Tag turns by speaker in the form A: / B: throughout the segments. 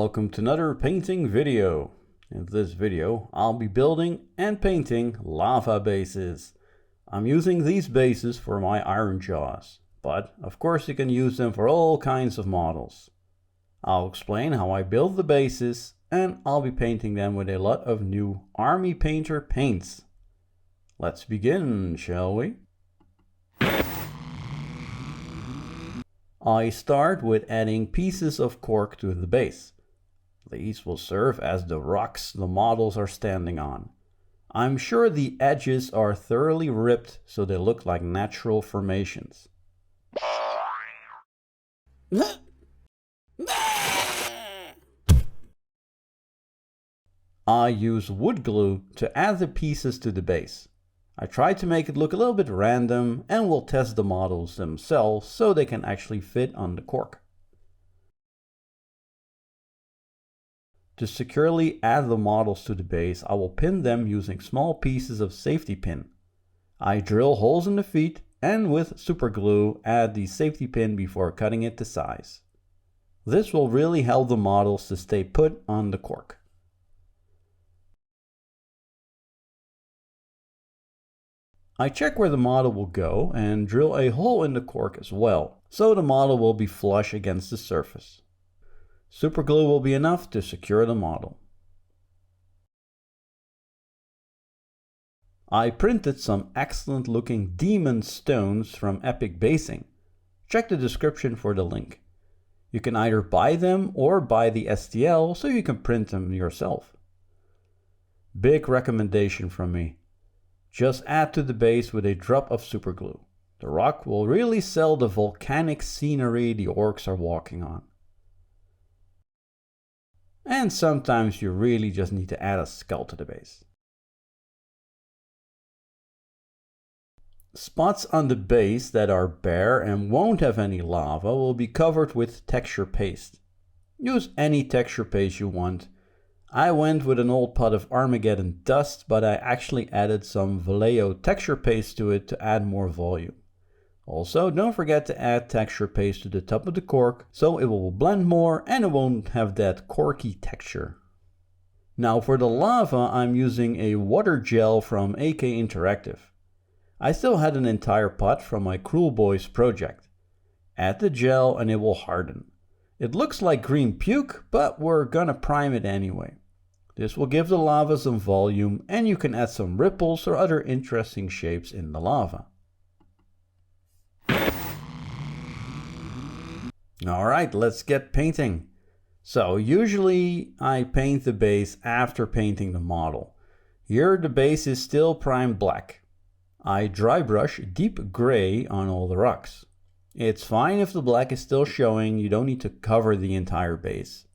A: welcome to another painting video. In this video, I'll be building and painting lava bases. I'm using these bases for my iron jaws, but of course you can use them for all kinds of models. I'll explain how I build the bases, and I'll be painting them with a lot of new Army Painter paints. Let's begin, shall we? I start with adding pieces of cork to the base. These will serve as the rocks the models are standing on. I'm sure the edges are thoroughly ripped so they look like natural formations. I use wood glue to add the pieces to the base. I try to make it look a little bit random, and will test the models themselves so they can actually fit on the cork. To securely add the models to the base, I will pin them using small pieces of safety pin. I drill holes in the feet and with super glue add the safety pin before cutting it to size. This will really help the models to stay put on the cork. I check where the model will go and drill a hole in the cork as well, so the model will be flush against the surface. Super glue will be enough to secure the model. I printed some excellent looking demon stones from Epic Basing. Check the description for the link. You can either buy them or buy the STL so you can print them yourself. Big recommendation from me. Just add to the base with a drop of super glue. The rock will really sell the volcanic scenery the orcs are walking on. And sometimes you really just need to add a skull to the base. Spots on the base that are bare and won't have any lava will be covered with texture paste. Use any texture paste you want. I went with an old pot of Armageddon Dust, but I actually added some Vallejo texture paste to it to add more volume. Also, don't forget to add texture paste to the top of the cork, so it will blend more and it won't have that corky texture. Now for the lava, I'm using a water gel from AK Interactive. I still had an entire pot from my Cruel Boys project. Add the gel and it will harden. It looks like green puke, but we're gonna prime it anyway. This will give the lava some volume, and you can add some ripples or other interesting shapes in the lava. Alright, let's get painting. So usually I paint the base after painting the model. Here the base is still primed black. I dry brush deep gray on all the rocks. It's fine if the black is still showing, you don't need to cover the entire base.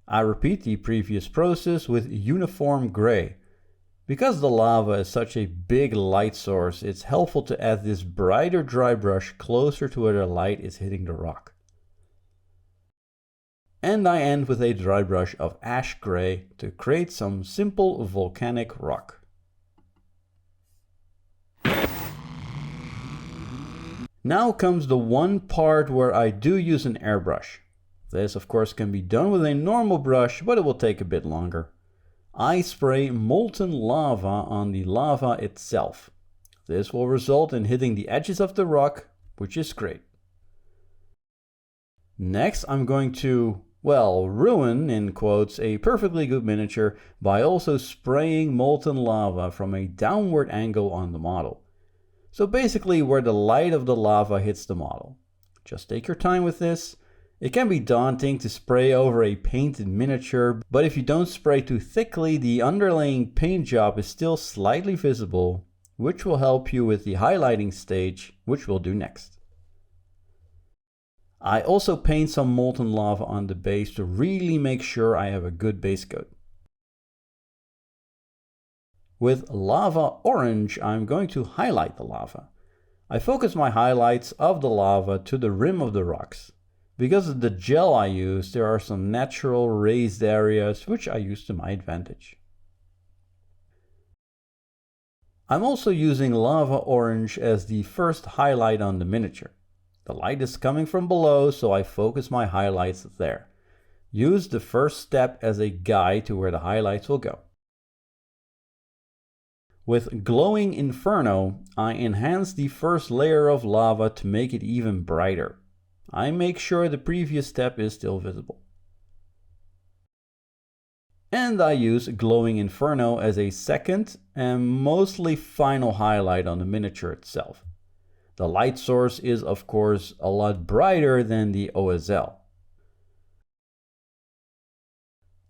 A: I repeat the previous process with uniform gray. Because the lava is such a big light source, it's helpful to add this brighter dry brush closer to where the light is hitting the rock. And I end with a dry brush of ash gray to create some simple volcanic rock. Now comes the one part where I do use an airbrush. This of course can be done with a normal brush, but it will take a bit longer. I spray molten lava on the lava itself. This will result in hitting the edges of the rock, which is great. Next I'm going to, well, ruin, in quotes, a perfectly good miniature by also spraying molten lava from a downward angle on the model. So basically where the light of the lava hits the model. Just take your time with this. It can be daunting to spray over a painted miniature, but if you don't spray too thickly, the underlaying paint job is still slightly visible, which will help you with the highlighting stage, which we'll do next. I also paint some molten lava on the base to really make sure I have a good base coat. With lava orange, I'm going to highlight the lava. I focus my highlights of the lava to the rim of the rocks. Because of the gel I use, there are some natural raised areas which I use to my advantage. I'm also using lava orange as the first highlight on the miniature. The light is coming from below, so I focus my highlights there. Use the first step as a guide to where the highlights will go. With Glowing Inferno, I enhance the first layer of lava to make it even brighter. I make sure the previous step is still visible. And I use Glowing Inferno as a second and mostly final highlight on the miniature itself. The light source is of course a lot brighter than the OSL.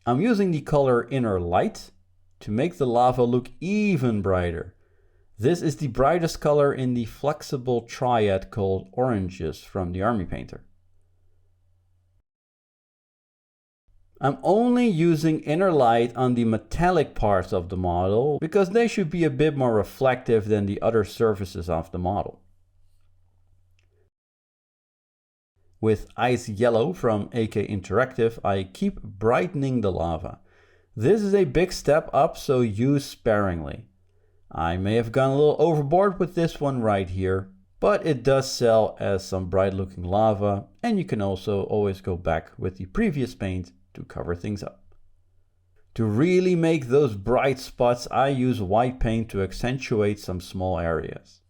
A: I'm using the color Inner Light to make the lava look even brighter. This is the brightest color in the flexible triad called Oranges from the Army Painter. I'm only using Inner Light on the metallic parts of the model because they should be a bit more reflective than the other surfaces of the model. With Ice Yellow from AK Interactive, I keep brightening the lava. This is a big step up, so use sparingly. I may have gone a little overboard with this one right here, but it does sell as some bright looking lava, and you can also always go back with the previous paint to cover things up. To really make those bright spots, I use white paint to accentuate some small areas.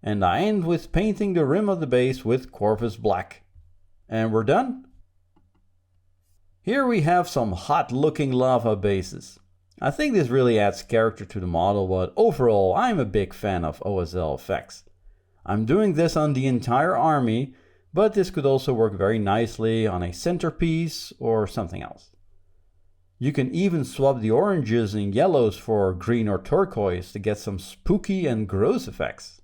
A: And I end with painting the rim of the base with Corvus Black. And we're done. Here we have some hot looking lava bases. I think this really adds character to the model, but overall I'm a big fan of OSL effects. I'm doing this on the entire army, but this could also work very nicely on a centerpiece or something else. You can even swap the oranges and yellows for green or turquoise to get some spooky and gross effects.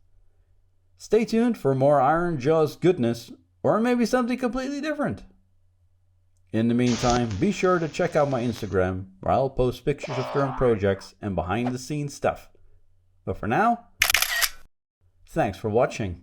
A: Stay tuned for more Iron Jaws goodness, or maybe something completely different. In the meantime, be sure to check out my Instagram, where I'll post pictures of current projects and behind the scenes stuff. But for now, thanks for watching.